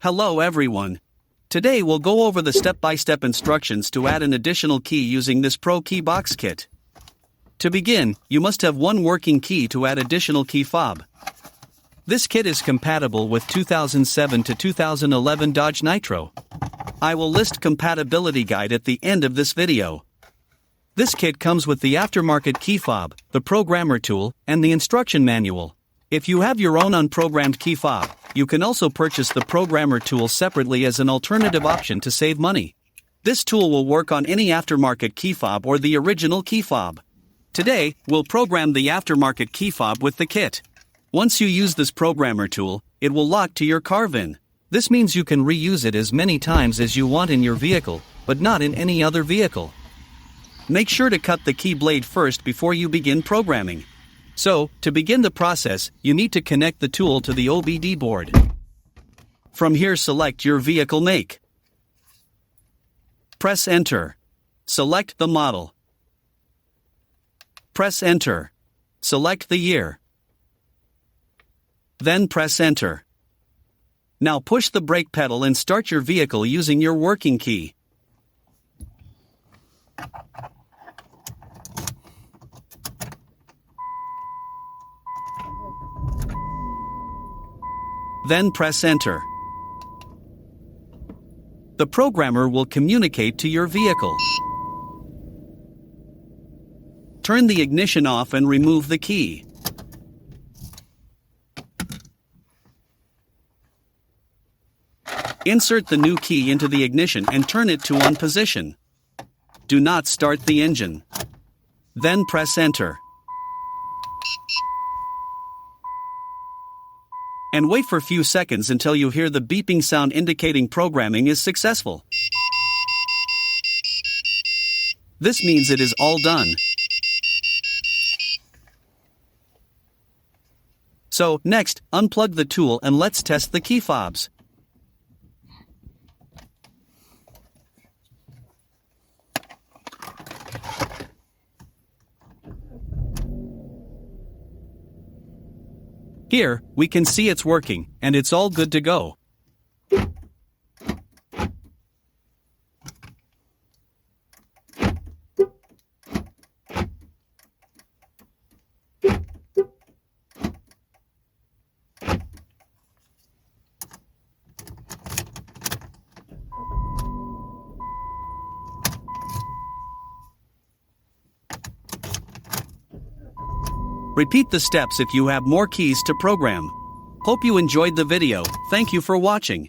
Hello everyone. Today we'll go over the step-by-step instructions to add an additional key using this ProKeyBox kit. To begin, you must have one working key to add additional key fob. This kit is compatible with 2007 to 2011 Dodge Nitro. I will list compatibility guide at the end of this video. This kit comes with the aftermarket key fob, the programmer tool, and the instruction manual. If you have your own unprogrammed key fob, you can also purchase the programmer tool separately as an alternative option to save money. This tool will work on any aftermarket key fob or the original key fob. Today, we'll program the aftermarket key fob with the kit. Once you use this programmer tool, it will lock to your car VIN. This means you can reuse it as many times as you want in your vehicle, but not in any other vehicle. Make sure to cut the key blade first before you begin programming. So, to begin the process, you need to connect the tool to the OBD board. From here, select your vehicle make. Press Enter. Select the model. Press Enter. Select the year. Then press Enter. Now push the brake pedal and start your vehicle using your working key. Then press Enter. The programmer will communicate to your vehicle. Turn the ignition off and remove the key. Insert the new key into the ignition and turn it to on position. Do not start the engine. Then press Enter. And wait for a few seconds until you hear the beeping sound indicating programming is successful. This means it is all done. So, next, unplug the tool and let's test the key fobs. Here, we can see it's working, and it's all good to go. Repeat the steps if you have more keys to program. Hope you enjoyed the video. Thank you for watching.